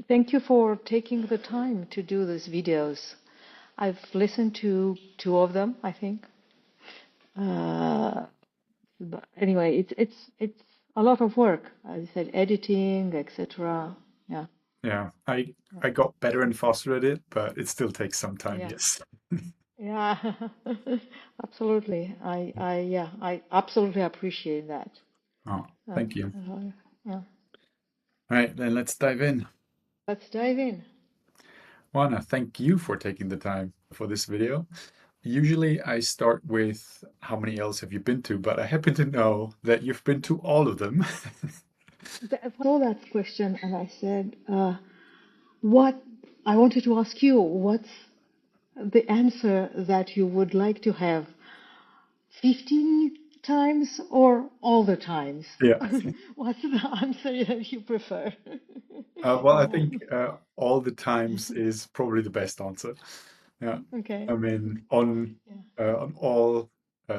Thank you for taking the time to do these videos. I've listened to two of them, I think. But anyway, it's a lot of work. As I said, editing, etc. Yeah, Yeah, yeah, I got better and faster at it, but it still takes some time, yeah, yes. yeah. Absolutely. Yeah, I absolutely appreciate that. Oh, Uh, thank you. yeah. All right, then let's dive in. Let's dive in. Juana, thank you for taking the time for this video. Usually I start with how many L's have you been to, but I happen to know that you've been to all of them. I saw that question and I said, what I wanted to ask you, what's the answer that you would like to have? 15 times or all the times? Yeah. What's the answer that you prefer? Well, I think all the times is probably the best answer. Yeah. Okay. I mean, Yeah. on all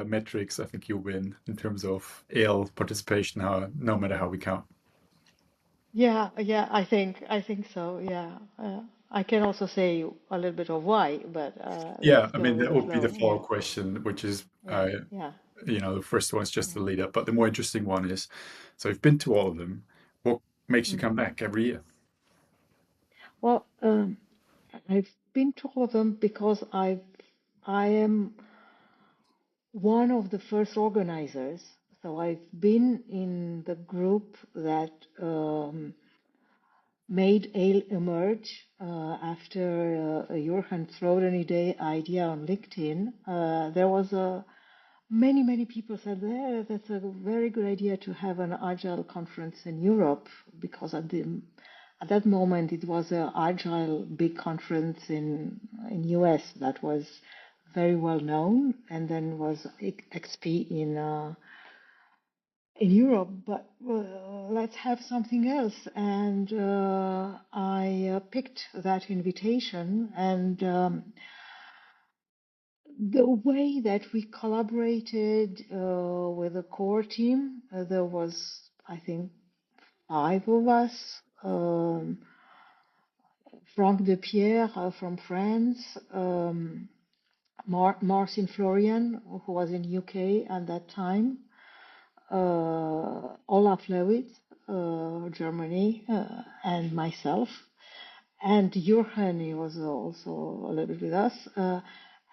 metrics, I think you win in terms of AL participation, no matter how we count. Yeah, I think so. Yeah. I can also say a little bit of why, but let's Yeah, I go mean, with that the would be the flow. Yeah. follow question, which is, Yeah. Yeah. the first one is just Yeah. the lead up, but the more interesting one is, so you've been to all of them. What makes you Mm. come back every year? Well, I've been to all of them because I am one of the first organizers. So I've been in the group that made Ale emerge after Johan Throden Day idea on LinkedIn. There was a many people said there that's a very good idea to have an agile conference in Europe because at that moment it was a agile big conference in US that was very well known, and then was XP in Europe, but let's have something else. And I picked that invitation, and the way that we collaborated with the core team, there was, I think, five of us. Franck de Pierre from France, Marcin Florian, who was in UK at that time, Olaf Lewitz, Germany, and myself. And Johan, he was also a little bit with us.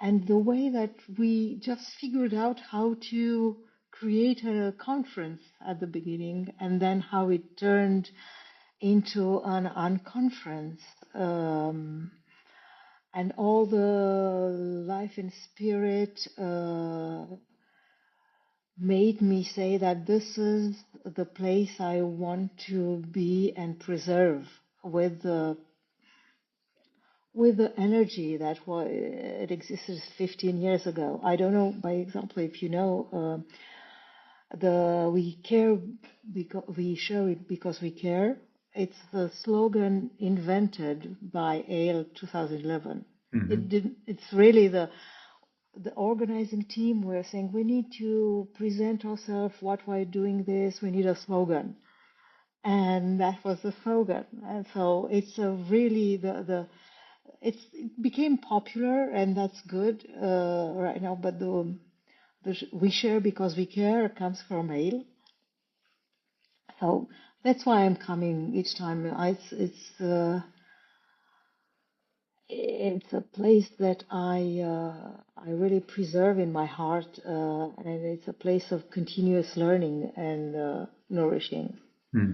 And the way that we just figured out how to create a conference at the beginning, and then how it turned into an unconference. And all the life and spirit made me say that this is the place I want to be and preserve with the energy that it existed 15 years ago. I don't know, by example, if you know, the we care because we show it because we care. It's the slogan invented by ALE 2011. Hmm. It didn't. It's really the organizing team were saying we need to present ourselves. What we're doing this, we need a slogan, and that was the slogan. And so it's a really it became popular, and that's good right now. But the we share because we care comes from Ale, so that's why I'm coming each time. It's a place that I really preserve in my heart, and it's a place of continuous learning and nourishing. Hmm.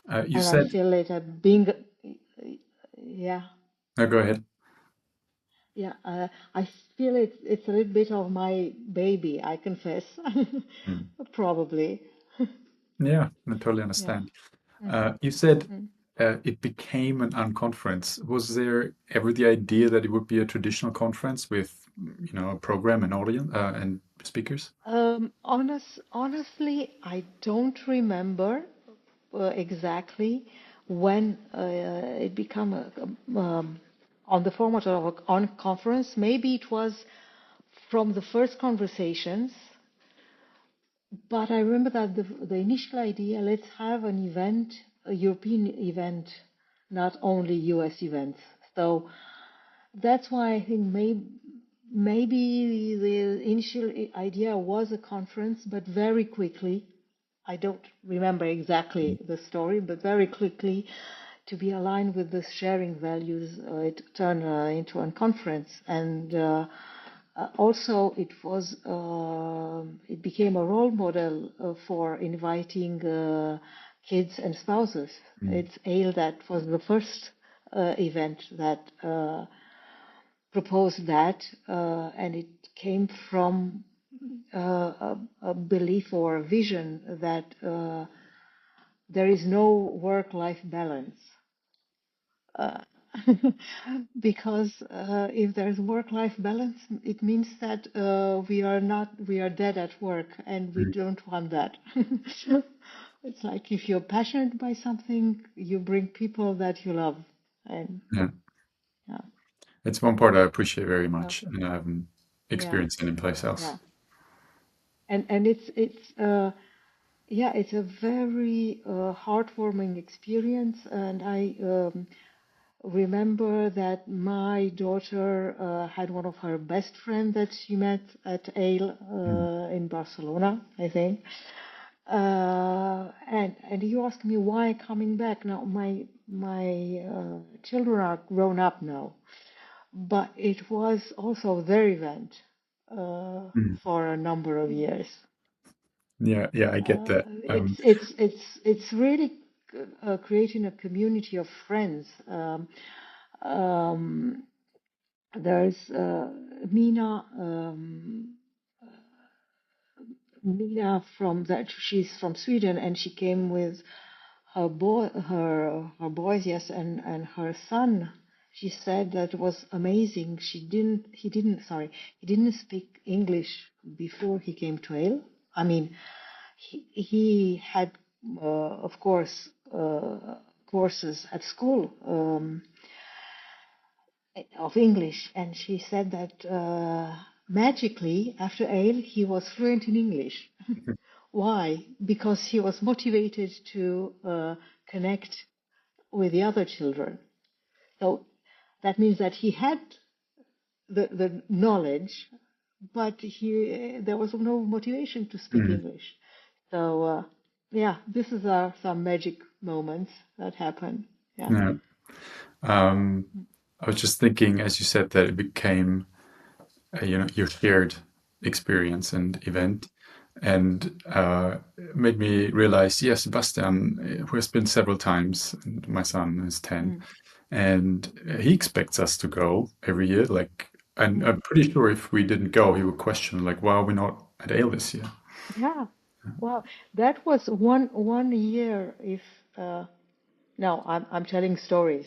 You And I said, feel it being, yeah, no, go ahead. yeah. I feel it's a little bit of my baby. I confess, Hmm. probably. Yeah, I totally Yeah. understand. Mm, You said mm. it became an unconference. Was there ever the idea that it would be a traditional conference with, a program and audience and speakers? Honestly, I don't remember exactly when it became on the format of on conference. Maybe it was from the first conversations, but I remember that the initial idea, let's have an event a European event, not only US events. So that's why I think maybe the initial idea was a conference, but very quickly, I don't remember exactly the story, but very quickly, to be aligned with the sharing values, it turned into a conference. And also, it became a role model for inviting kids and spouses. It's ALE that was the first event that proposed that, and it came from a belief or a vision that there is no work-life balance. Because if there's work-life balance, it means that we are dead at work, and we don't want that. It's like if you're passionate by something, you bring people that you love, and Yeah. yeah, It's one part I appreciate very so much, and I haven't yeah, experienced it in place else. yeah, and yeah, it's a very heartwarming experience, and I remember that my daughter had one of her best friends that she met at ALE Mm. in Barcelona, I think. And you asked me why coming back. Now my children are grown up now, but it was also their event Mm. for a number of years. Yeah, yeah, I get that. It's really creating a community of friends. Um, there's Mina. Mina from that she's from Sweden, and she came with her boys, yes, and her son. She said that it was amazing. He didn't speak English before he came to Ale. I mean, he had, of course, courses at school of English, and she said that magically after Ale he was fluent in English. Why? Because he was motivated to connect with the other children. So that means that he had the knowledge, but there was no motivation to speak Mm. English. So yeah, this is some magic moments that happen. Yeah. Yeah. Um, I was just thinking, as you said, that it became, your shared experience and event, and made me realize, yes, Sebastian, who has been several times, and my son is 10, Mm, and he expects us to go every year. Like, and mm. I'm pretty sure if we didn't go, he would question, like, why are we not at Ale this year? Yeah. Well, that was one year. If no, I'm telling stories.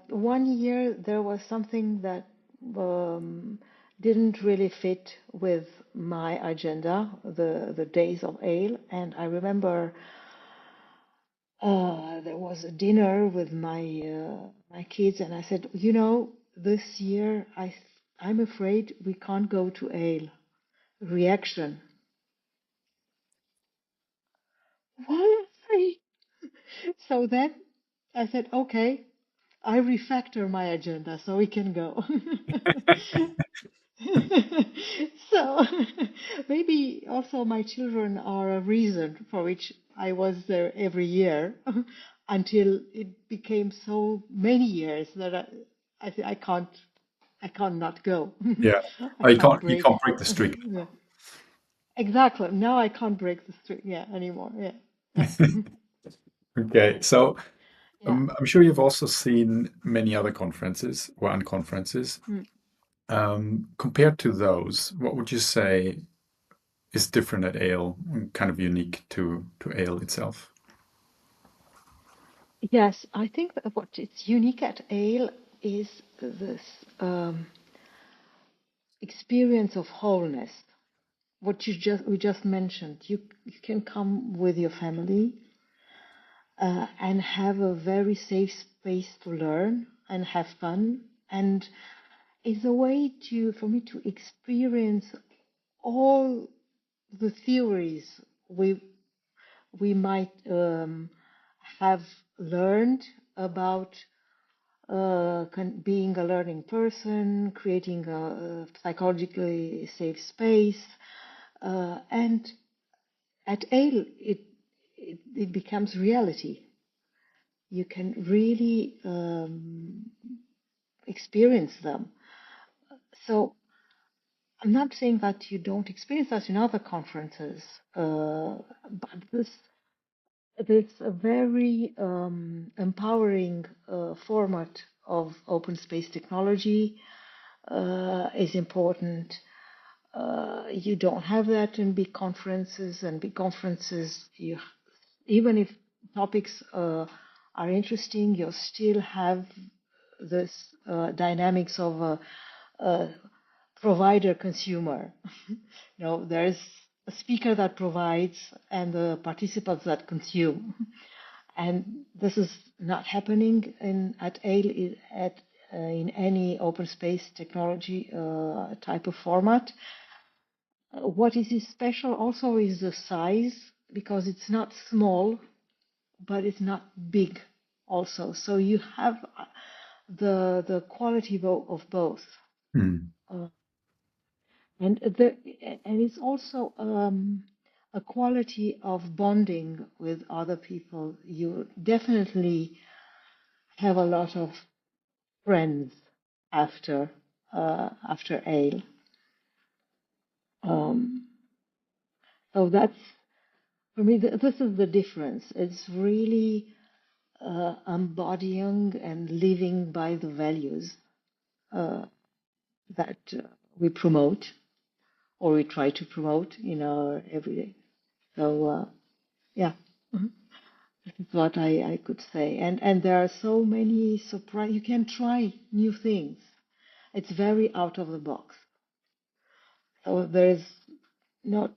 One year there was something that um, didn't really fit with my agenda, the days of Ale, and I remember there was a dinner with my kids, and I said, this year I'm afraid we can't go to Ale. Reaction. Why? So then I said, okay, I refactor my agenda so we can go. So maybe also my children are a reason for which I was there every year until it became so many years that I can't not go. Yeah. I Oh, can't you break. can't break the streak. Yeah. Exactly. Now I can't break the streak. Yeah, anymore. Yeah. Yeah. Okay, so Yeah. I'm sure you've also seen many other conferences or unconferences. Mm. Compared to those, what would you say is different at Ale and kind of unique to Ale itself? Yes, I think that what is unique at Ale is this experience of wholeness. What we just mentioned. You can come with your family and have a very safe space to learn and have fun, and it's a way for me to experience all the theories we might have learned about being a learning person, creating a psychologically safe space, and at Ale, it becomes reality. You can really experience them. So I'm not saying that you don't experience that in other conferences, but this a very empowering format of open space technology is important. You don't have that in big conferences, and big conferences, you even if topics are interesting, you still have this dynamics of a provider consumer. There's a speaker that provides and the participants that consume, and this is not happening at AIL in any open space technology type of format. What is special also is the size, because it's not small, but it's not big also. So you have the quality of both. Mm. Uh, and it's also a quality of bonding with other people. You definitely have a lot of friends after Ale. So that's for me. This is the difference. It's really embodying and living by the values uh, that we promote, or we try to promote in our everyday. So yeah, Mhm. This is what I could say. And there are so many surprise. You can try new things. It's very out of the box. So there's not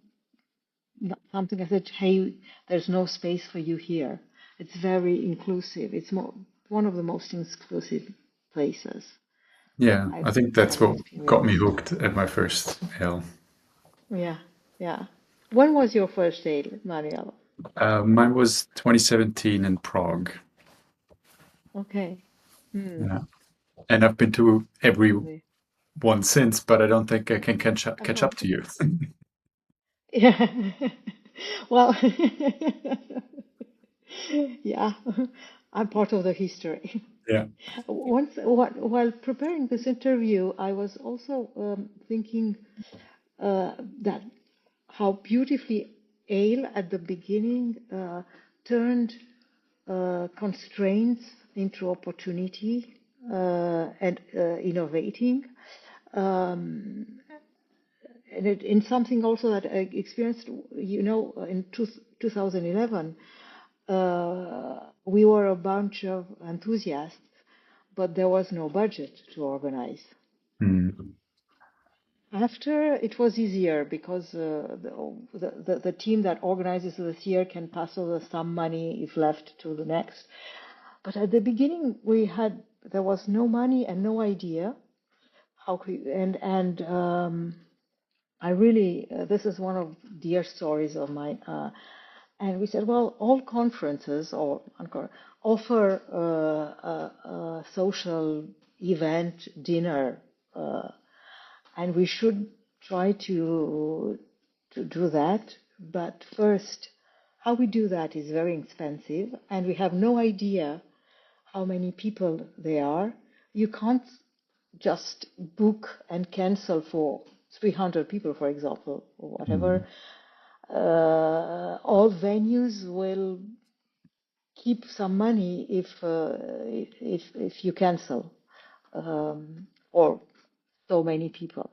not something I said, hey, there's no space for you here. It's very inclusive. It's one of the most inclusive places Yeah, I think that's I've what got me experienced. hooked at my first ale. Yeah, yeah. When was your first day, Manuel? Mine was 2017 in Prague. Okay. Hmm. Yeah. And I've been to every Lovely. one since, but I don't think I can catch Oh, up to you. yeah. Well, yeah, I'm part of the history. Yeah. While preparing this interview, I was also thinking that how beautifully Ale at the beginning turned constraints into opportunity and innovating. Um, and in something also that I experienced, in 2011, we were a bunch of enthusiasts, but there was no budget to organize. Mm. After, it was easier because the team that organizes this year can pass over some money if left to the next. But at the beginning, there was no money and no idea how could, and I really, this is one of dear stories of mine. And we said, well, all conferences offer a social event, dinner, uh, and we should try to do that. But first, how we do that is very expensive, and we have no idea how many people there are. You can't just book and cancel for 300 people, for example, or whatever. Mm. All venues will keep some money if you cancel or so many people.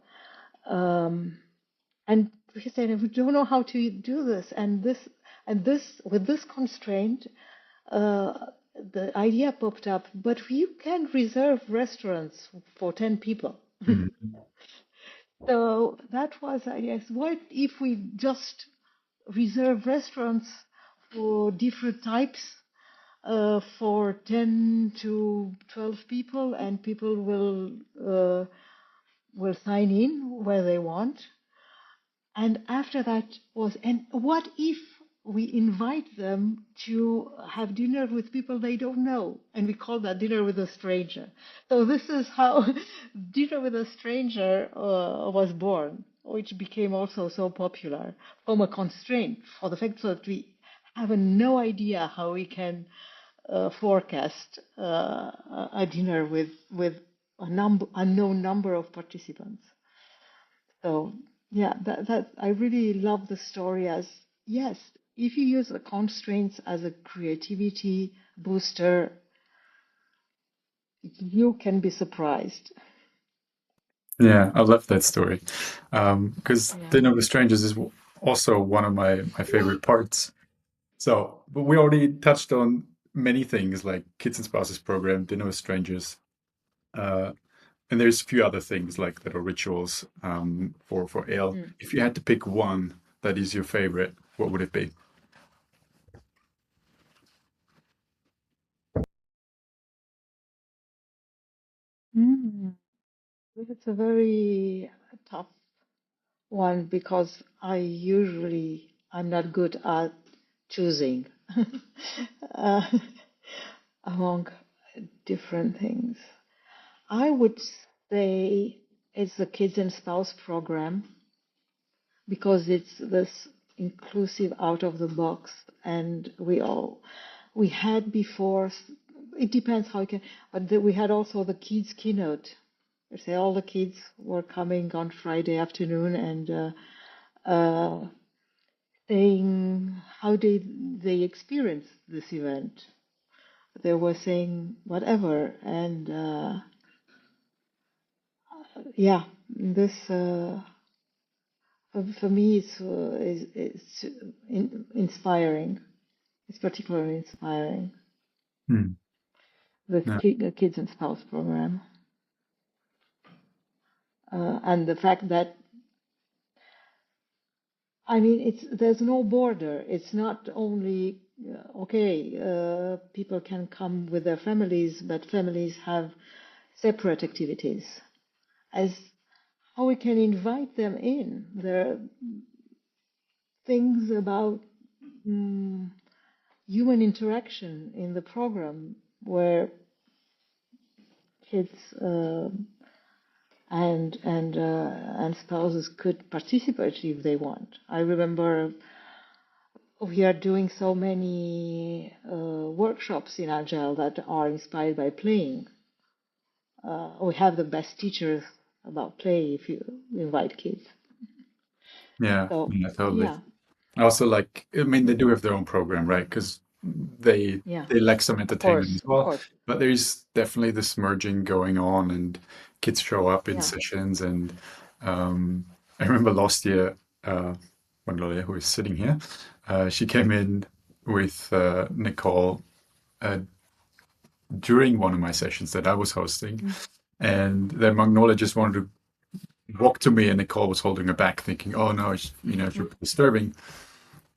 Um, and we said we don't know how to do this, and this with this constraint, uh, the idea popped up. But you can reserve restaurants for 10 people. Mm. So that was, I guess, what if we just reserve restaurants for different types for 10 to 12 people, and people will sign in where they want. And after that was, and what if we invite them to have dinner with people they don't know, and we call that dinner with a stranger. So this is how dinner with a stranger was born, which became also so popular from a constraint for the fact that we have no idea how we can forecast a dinner with a unknown number of participants. So yeah, that I really love the story as yes, if you use the constraints as a creativity booster, you can be surprised. Yeah, I love that story. Because Yeah. Dinner with Strangers is also one of my favorite parts. So, but we already touched on many things like Kids and Spouses program, Dinner with Strangers, uh, and there's a few other things like that are rituals for Ale. Mm. If you had to pick one that is your favorite, what would it be? Mm. It's a very tough one because I'm not good at choosing uh, among different things. I would say it's the Kids and Spouse program because it's this inclusive out of the box, and we had before. It depends how you can, but we had also the kids keynote. You say all the kids were coming on Friday afternoon and saying how did they experience this event. They were saying whatever, and yeah, this. For me, it's inspiring. It's particularly inspiring. Hmm. The Yeah. Kids and Spouse program, and the fact that I mean, it's there's no border. It's not only okay. People can come with their families, but families have separate activities. As how we can invite them in. There are things about mm, human interaction in the program where kids and spouses could participate if they want. I remember we are doing so many workshops in Agile that are inspired by playing. We have the best teachers about play if you invite kids. Yeah, So yeah, totally. yeah, I also like, I mean, they mm, do have their own program, right? Because they yeah, they lack some entertainment as of well. course, But there's definitely this merging going on, and kids show up in yeah. sessions. And I remember last year, when Lolia, who is sitting here, she came in with Nicole uh, during one of my sessions that I was hosting, Mm, and then Magnolia just wanted to walk to me, and Nicole was holding her back, thinking, "Oh no, she'll mm, be disturbing."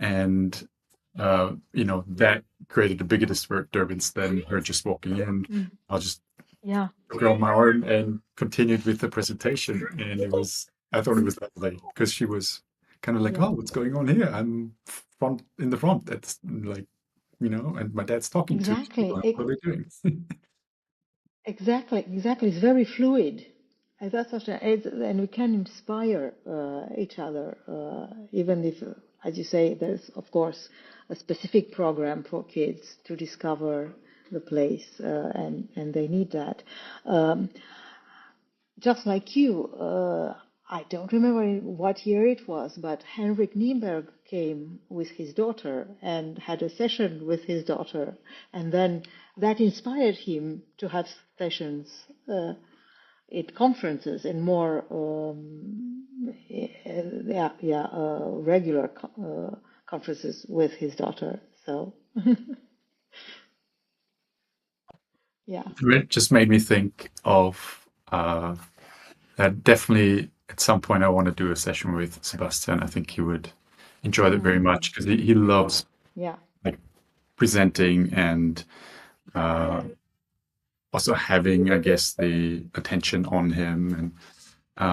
And that created a bigger disturbance than her just walking in. mm, I just yeah, took her on my arm and continued with the presentation, and I thought it was lovely because she was kind of like, yeah. "Oh, what's going on here? I'm front in the front. That's like, and my dad's talking to me. Exactly. What are they doing?" Exactly. It's very fluid. And that's what, and we can inspire each other, even if, as you say, there's of course a specific program for kids to discover the place, and they need that. Um, just like you, I don't remember in what year it was, but Henrik Nienberg came with his daughter and had a session with his daughter, and then that inspired him to have sessions at conferences and more regular conferences with his daughter. So yeah. It just made me think of that. Definitely, at some point, I want to do a session with Sebastian. I think he would enjoy that very Mm, much because he loves yeah. like presenting and uh, also having, I guess, the attention on him. And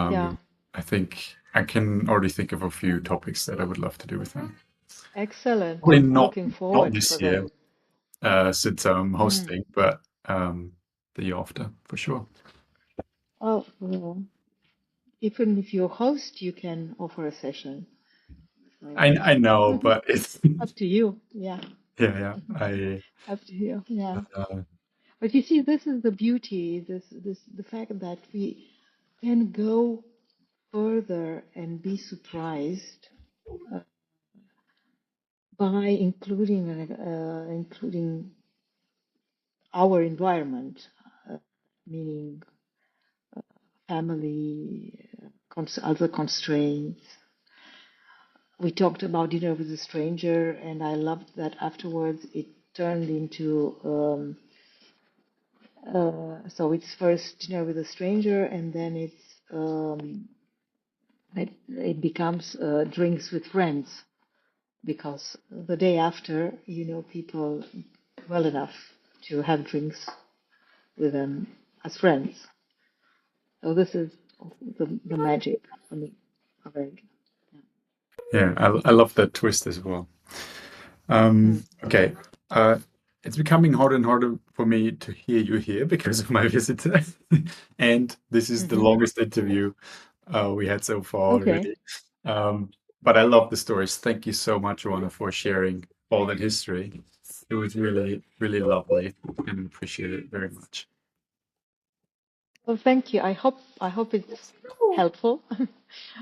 Yeah. I think I can already think of a few topics that I would love to do with him. Excellent. Probably Looking not forward for this that. year, since I'm Mm. hosting, but the year after for sure. Oh, well, even if you host, you can offer a session. So I know, but it's up to you. Yeah, yeah, yeah. I up to you. Yeah. uh, But you see, this is the beauty, the fact that we can go further and be surprised uh, by including our environment, meaning family, other constraints. We talked about dinner with a stranger, and I loved that afterwards it turned into so it's first dinner with a stranger, and then it becomes drinks with friends because the day after you know people well enough to have drinks with them as friends. So this is the magic for me of it. yeah, I love that twist as well. Mm. Okay. It's becoming harder and harder for me to hear you here because of my visitor. And this is the Hmm. longest interview we had so far Okay. already. Um, but I love the stories. Thank you so much, Oana, for sharing all that history. It was really, really lovely and appreciate it very much. Well, thank you. I hope it's helpful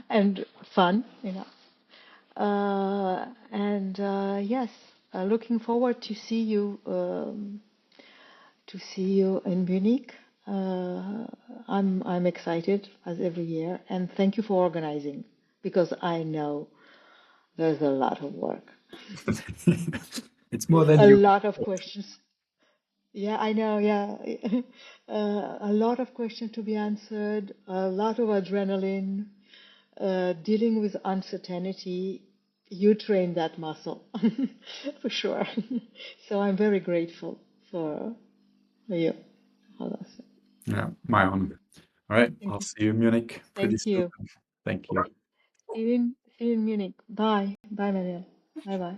and fun, you know. And yes, looking forward to see you in Munich. Uh, I'm excited as every year, and thank you for organizing because I know there's a lot of work, It's more than a you. lot of questions. Yeah, I know. Yeah, a lot of questions to be answered, a lot of adrenaline, dealing with uncertainty. You train that muscle for sure. So I'm very grateful for you. Hold Yeah, my honor. All right, I'll on. see you in Munich pretty Thank soon. you. Thank you. See you in Munich. Bye. Bye, Manuel. Bye bye.